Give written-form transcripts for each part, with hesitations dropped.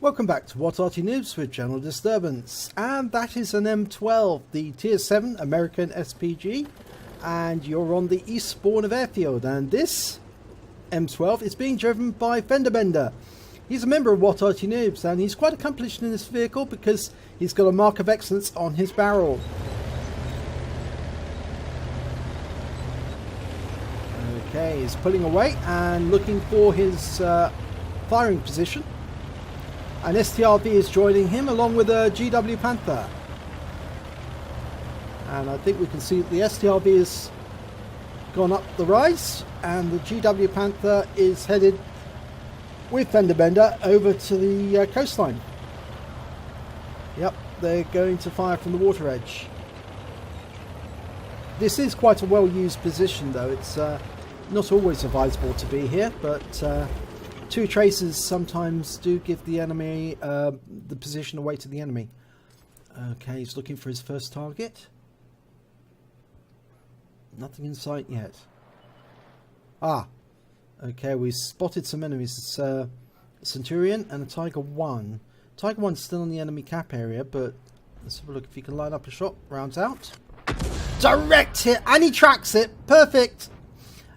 Welcome back to What Arty Noobs with General Disturbance, and that is an M12, the Tier 7 American SPG, and you're on the eastbourne of Airfield, and this M12 is being driven by FendaBenda. He's a member of What Arty Noobs, and he's quite accomplished in this vehicle because he's got a mark of excellence on his barrel. Okay, he's pulling away and looking for his firing position. And STRV is joining him along with a GW Panther. And I think we can see that the STRV has gone up the rise and the GW Panther is headed with FendaBenda over to the coastline. Yep, they're going to fire from the water edge. This is quite a well used position though. It's not always advisable to be here, but two tracers sometimes do give the enemy the position away to the enemy. Okay, he's looking for his first target. Nothing in sight yet. Ah, okay, we spotted some enemies. It's a Centurion and a Tiger 1. Tiger 1's still in the enemy cap area, but let's have a look if he can line up a shot. Rounds out. Direct hit, and he tracks it. Perfect.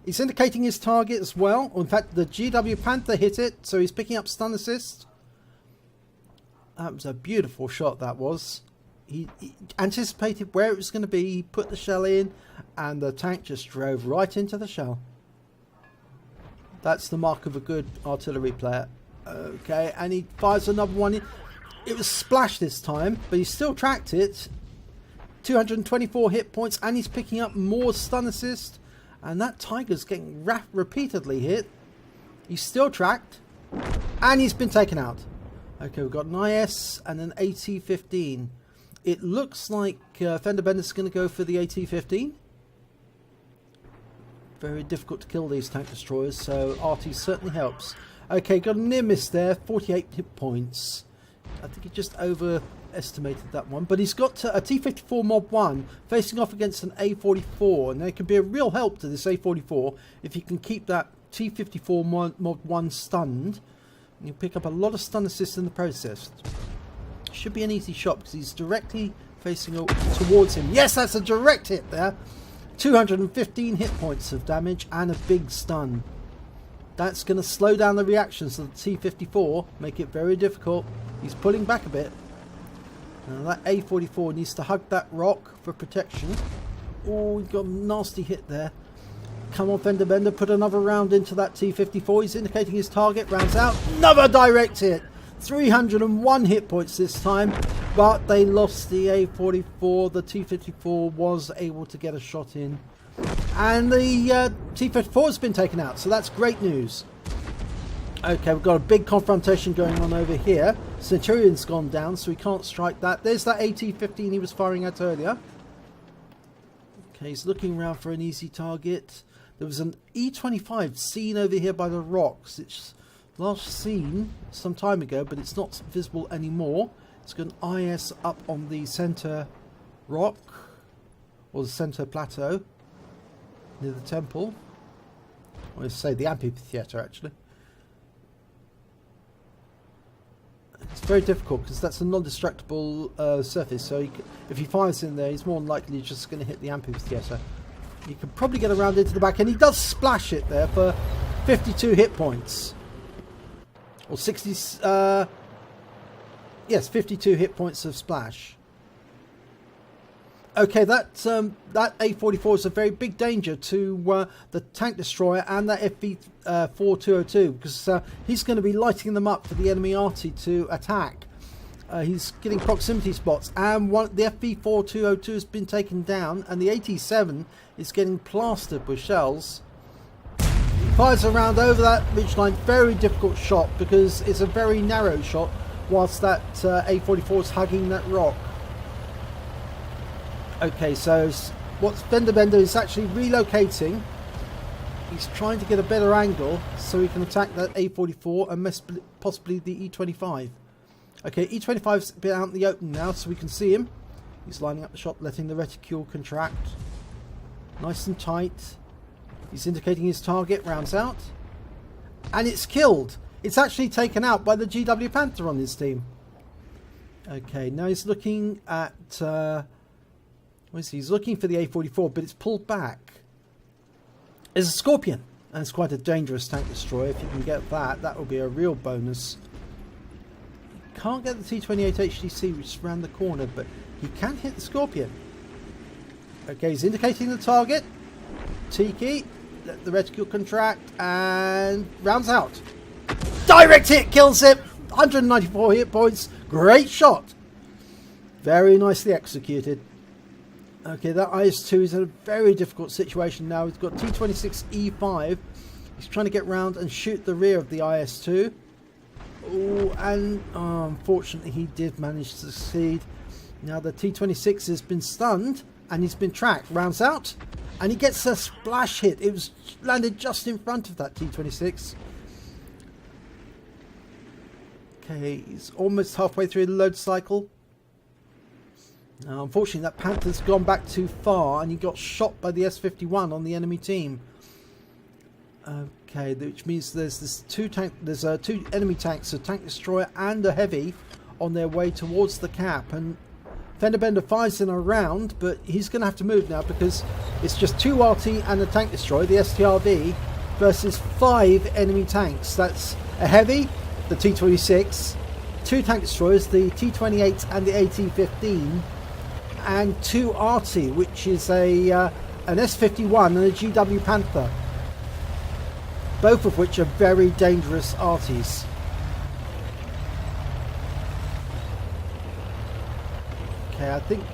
He's indicating his target as well. In fact, the GW Panther hit it, so he's picking up stun assist. That was a beautiful shot, that was. He anticipated where it was going to be. He put the shell in, and the tank just drove right into the shell. That's the mark of a good artillery player. Okay, and he fires another one in. It was splash this time, but he still tracked it. 224 hit points, and he's picking up more stun assist. And that Tiger's getting repeatedly hit. He's still tracked. And he's been taken out. Okay, we've got an IS and an AT-15. It looks like FendaBenda's going to go for the AT-15. Very difficult to kill these tank destroyers, so Arty certainly helps. Okay, got a near miss there. 48 hit points. I think he just overestimated that one, but he's got a T-54 Mod 1 facing off against an A-44, and there can be a real help to this A-44 if you can keep that T-54 Mod 1 stunned. You pick up a lot of stun assist in the process. Should be an easy shot because he's directly facing towards him. Yes, that's a direct hit there. 215 hit points of damage and a big stun. That's going to slow down the reactions of the T-54, make it very difficult. He's pulling back a bit. Now that A-44 needs to hug that rock for protection. Oh, we've got a nasty hit there. Come on, FendaBenda, put another round into that T-54. He's indicating his target. Rounds out. Another direct hit. 301 hit points this time, but they lost the A-44. The T-54 was able to get a shot in. And the T-54 has been taken out, so that's great news. Okay, we've got a big confrontation going on over here. Centurion's gone down, so we can't strike that. There's that AT-15 he was firing at earlier. Okay, he's looking around for an easy target. There was an E-25 seen over here by the rocks. It's last seen some time ago, but it's not visible anymore. It's got an IS up on the center rock, or the center plateau, near the temple. I want to say the amphitheater, actually. It's very difficult because that's a non-destructible surface, so if he fires in there, he's more than likely just going to hit the amphitheater. You can probably get around into the back, and he does splash it there for 52 hit points. Or 60... yes, 52 hit points of splash. Okay, that A-44 is a very big danger to the tank destroyer and that FV-4202 because he's going to be lighting them up for the enemy Arty to attack. He's getting proximity spots, and the FV-4202 has been taken down, and the AT-7 is getting plastered with shells. He fires around over that ridgeline. Very difficult shot because it's a very narrow shot whilst that A-44 is hugging that rock. Okay, so what FendaBenda is actually relocating. He's trying to get a better angle so he can attack that A-44 and possibly the E-25. Okay, E-25's been out in the open now, so we can see him. He's lining up the shot, letting the reticule contract. Nice and tight. He's indicating his target. Rounds out. And it's killed. it's actually taken out by the GW Panther on his team. Okay, now he's looking at... what is he? He's looking for the A44, but it's pulled back. There's a Scorpion, and it's quite a dangerous tank destroyer. If you can get that, that will be a real bonus. Can't get the T-28 HTC, which is around the corner, but he can hit the Scorpion. Okay, he's indicating the target. Tiki, let the reticule contract, and rounds out. Direct hit kills him. 194 hit points. Great shot. Very nicely executed. Okay, that IS-2 is in a very difficult situation now. He's got T-26E5. He's trying to get round and shoot the rear of the IS-2. Oh, and unfortunately he did manage to succeed. Now the T-26 has been stunned and he's been tracked. Rounds out and he gets a splash hit. It was landed just in front of that T-26. Okay, he's almost halfway through the load cycle. Now, unfortunately that Panther's gone back too far and he got shot by the S-51 on the enemy team. Okay, which means there's two enemy tanks, a tank destroyer and a heavy, on their way towards the cap. And FendaBenda fires in a round, but he's going to have to move now because it's just 2 RT and a tank destroyer, the STRV, versus 5 enemy tanks. That's a heavy, the T-26, 2 tank destroyers, the T-28 and the AT-15, and 2 Arty, which is an S-51 and a GW Panther. Both of which are very dangerous arties. Okay, I think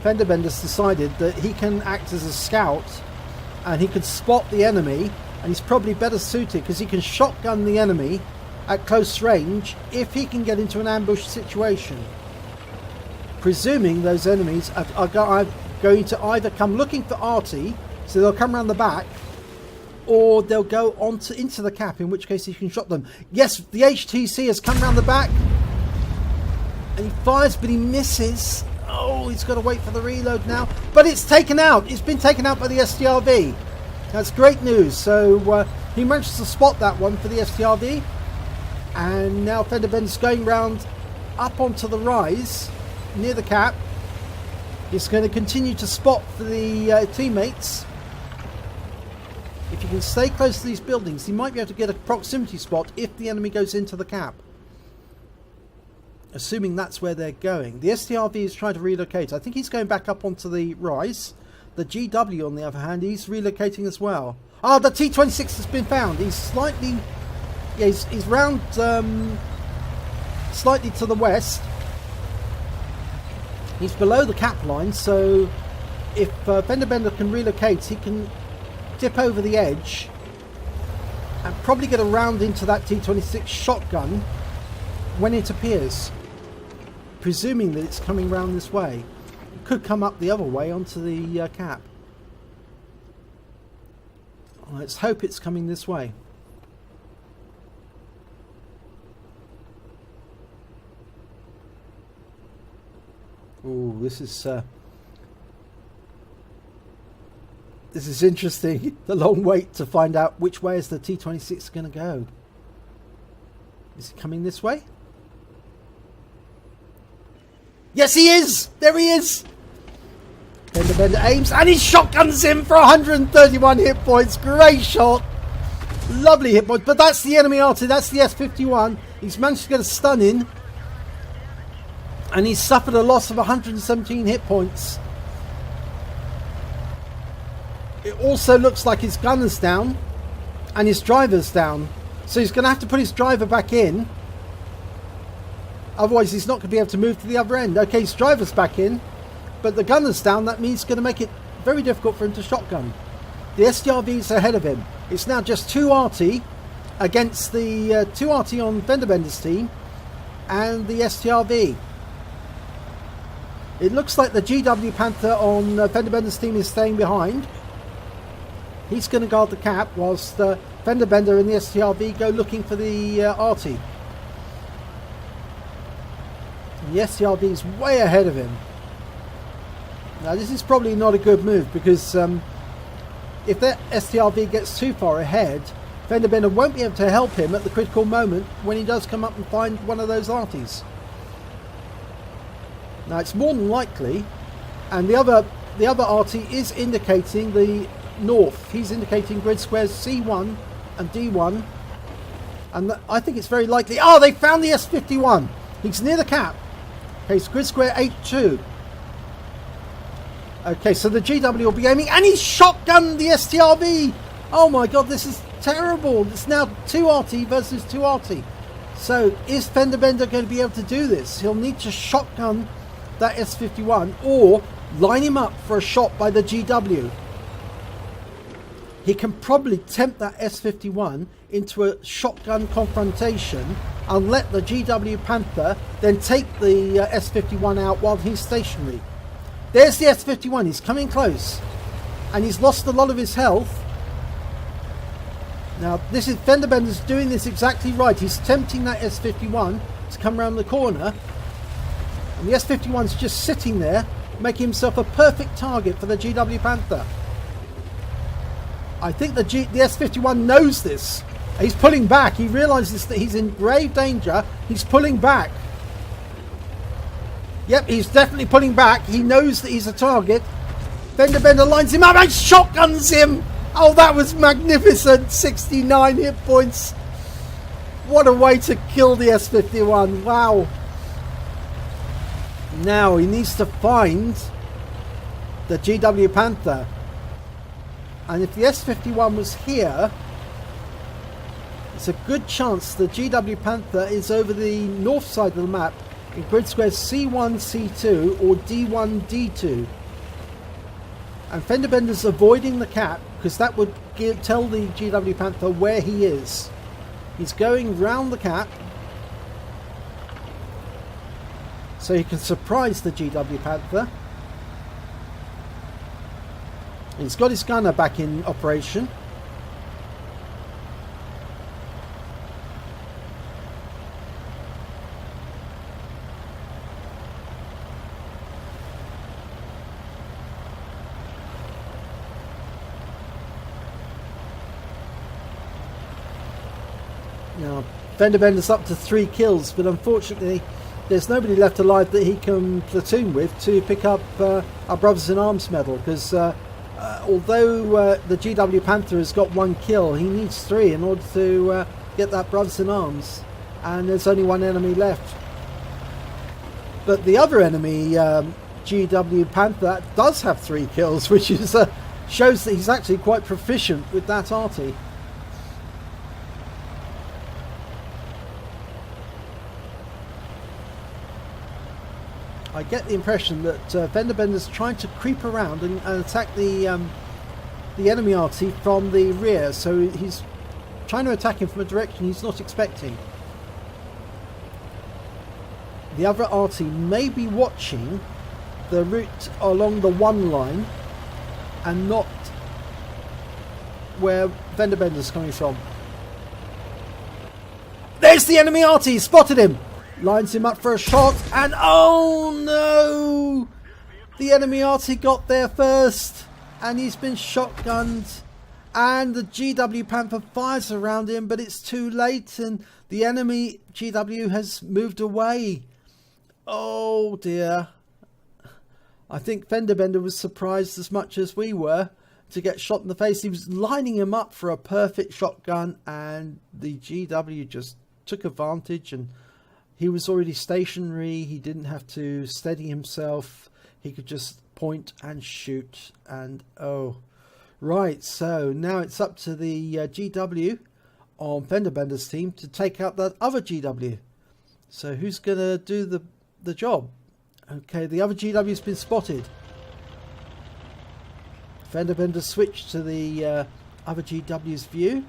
FendaBenda's decided that he can act as a scout and he can spot the enemy, and he's probably better suited because he can shotgun the enemy at close range if he can get into an ambush situation. Presuming those enemies are going to either come looking for Arty, so they'll come around the back, or they'll go into the cap, in which case he can shot them. Yes, the HTC has come around the back. And he fires, but he misses. Oh, he's got to wait for the reload now. But it's taken out. It's been taken out by the STRV. That's great news. So he managed to spot that one for the STRV. And now FendaBenda's going round up onto the rise near the cap. He's going to continue to spot for the teammates. If you can stay close to these buildings, you might be able to get a proximity spot if the enemy goes into the cap. Assuming that's where they're going. The STRV is trying to relocate. I think he's going back up onto the rise. The GW, on the other hand, he's relocating as well. Ah, the T-26 has been found. He's slightly... Yeah, he's round slightly to the west. He's below the cap line, so if FendaBenda can relocate, he can dip over the edge and probably get around into that T-26 shotgun when it appears, presuming that it's coming round this way. It could come up the other way onto the cap. Let's hope it's coming this way. Oh, this is interesting. The long wait to find out which way is the T-26 going to go. Is it coming this way? Yes, he is! There he is! FendaBenda aims and he shotguns him for 131 hit points. Great shot. Lovely hit points. But that's the enemy Arty. That's the S-51. He's managed to get a stun in. And he's suffered a loss of 117 hit points. It also looks like his gunner's down and his driver's down. So he's going to have to put his driver back in. Otherwise he's not going to be able to move to the other end. Okay, his driver's back in, but the gunner's down. That means it's going to make it very difficult for him to shotgun. The STRV's ahead of him. It's now just 2 Arty against the 2 Arty on FendaBenda's team and the STRV. It looks like the GW Panther on FendaBenda's team is staying behind. He's going to guard the cap whilst FendaBenda and the STRV go looking for the Arty. And the STRV is way ahead of him. Now this is probably not a good move because if that STRV gets too far ahead, FendaBenda won't be able to help him at the critical moment when he does come up and find one of those Artys. Now it's more than likely, and the other Arty is indicating the north. He's indicating grid squares C1 and D1, and I think it's very likely. Oh, they found the S51. He's near the cap. Okay, it's grid square 8-2. Okay, so the GW will be aiming, and he's shotgunned the STRV. Oh my god, this is terrible. It's now 2 Arty versus 2 Arty. So is FendaBenda going to be able to do this? He'll need to shotgun that S51 or line him up for a shot by the GW. He can probably tempt that S51 into a shotgun confrontation and let the GW Panther then take the S51 out while he's stationary. There's the S51. He's coming close, and he's lost a lot of his health. Now this is FendaBenda's doing this exactly right. He's tempting that S51 to come around the corner, and the S51's just sitting there, making himself a perfect target for the GW Panther. I think the S51 knows this. He's pulling back. He realizes that he's in grave danger. He's pulling back. Yep, he's definitely pulling back. He knows that he's a target. FendaBenda lines him up and shotguns him. Oh, that was magnificent. 69 hit points. What a way to kill the S51. Wow. Now he needs to find the GW Panther. And if the S51 was here, it's a good chance the GW Panther is over the north side of the map in grid squares C1, C2 or D1, D2. And FendaBenda's avoiding the cap because that would tell the GW Panther where he is. He's going round the cap so he can surprise the GW Panther. He's got his gunner back in operation. Now, FendaBenda's up to 3 kills, but unfortunately there's nobody left alive that he can platoon with to pick up our Brothers in Arms medal, because although the GW Panther has got 1 kill, he needs 3 in order to get that Brothers in Arms, and there's only 1 enemy left. But the other enemy, GW Panther, does have 3 kills, which is shows that he's actually quite proficient with that Arty. I get the impression that FendaBenda's trying to creep around and attack the enemy Arty from the rear, so he's trying to attack him from a direction he's not expecting. The other Arty may be watching the route along the 1 line and not where FendaBenda's coming from. There's the enemy Arty! Spotted him! Lines him up for a shot, and oh no! The enemy Arty got there first, and he's been shotgunned, and the GW Panther fires around him, but it's too late, and the enemy GW has moved away. Oh dear. I think FendaBenda was surprised as much as we were to get shot in the face. He was lining him up for a perfect shotgun, and the GW just took advantage, and he was already stationary. He didn't have to steady himself. He could just point and shoot. And oh, right. So now it's up to the GW on FendaBenda's team to take out that other GW. So who's going to do the job? Okay, the other GW's been spotted. FendaBenda switched to the other GW's view.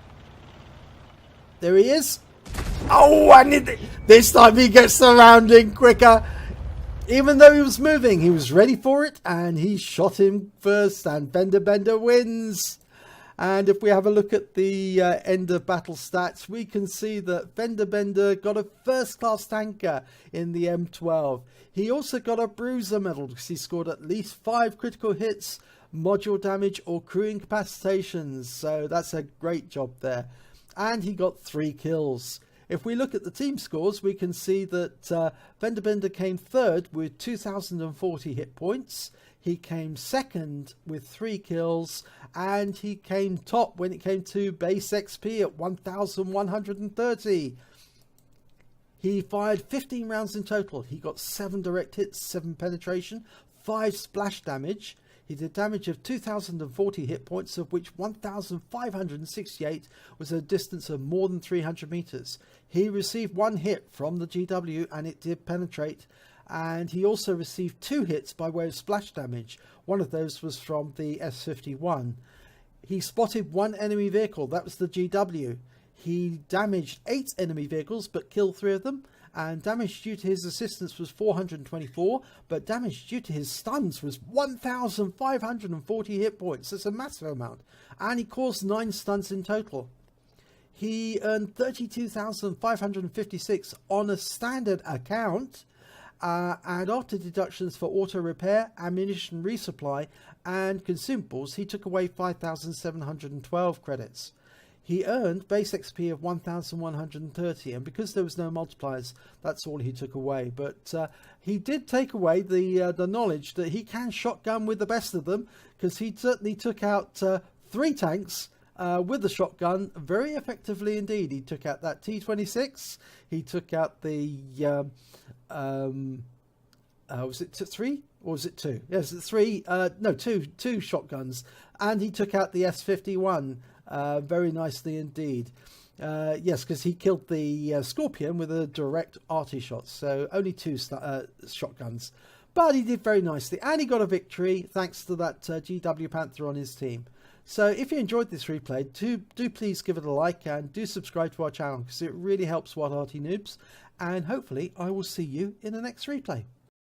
There he is. Oh, and this time he gets the rounding quicker. Even though he was moving, he was ready for it, and he shot him first, and FendaBenda wins. And if we have a look at the end of battle stats, we can see that FendaBenda got a first-class tanker in the M12. He also got a bruiser medal because he scored at least 5 critical hits, module damage, or crew incapacitations. So that's a great job there. and he got 3 kills. If we look at the team scores, we can see that FendaBenda came third with 2,040 hit points. He came second with 3 kills, and he came top when it came to base XP at 1,130. He fired 15 rounds in total. He got 7 direct hits, 7 penetration, 5 splash damage. He did damage of 2,040 hit points, of which 1,568 was a distance of more than 300 meters. He received 1 hit from the GW, and it did penetrate. And he also received 2 hits by way of splash damage. One of those was from the S51. He spotted 1 enemy vehicle. That was the GW. He damaged 8 enemy vehicles, but killed 3 of them. And damage due to his assistance was 424, but damage due to his stuns was 1,540 hit points. That's a massive amount. And he caused 9 stuns in total. He earned 32,556 on a standard account. And after deductions for auto repair, ammunition resupply, and consumables, he took away 5,712 credits. He earned base XP of 1,130, and because there was no multipliers, that's all he took away. But he did take away the knowledge that he can shotgun with the best of them, because he certainly took out 3 tanks with the shotgun very effectively indeed. He took out that T-26, he took out the was it 3 or was it 2? Yes, 3. No, two shotguns, and he took out the S51 very nicely indeed. Yes, because he killed the Scorpion with a direct Arty shot, so only 2 shotguns, but he did very nicely, and he got a victory thanks to that GW Panther on his team. So if you enjoyed this replay, do please give it a like, and do subscribe to our channel, because it really helps Arty Noobs. And hopefully I will see you in the next replay.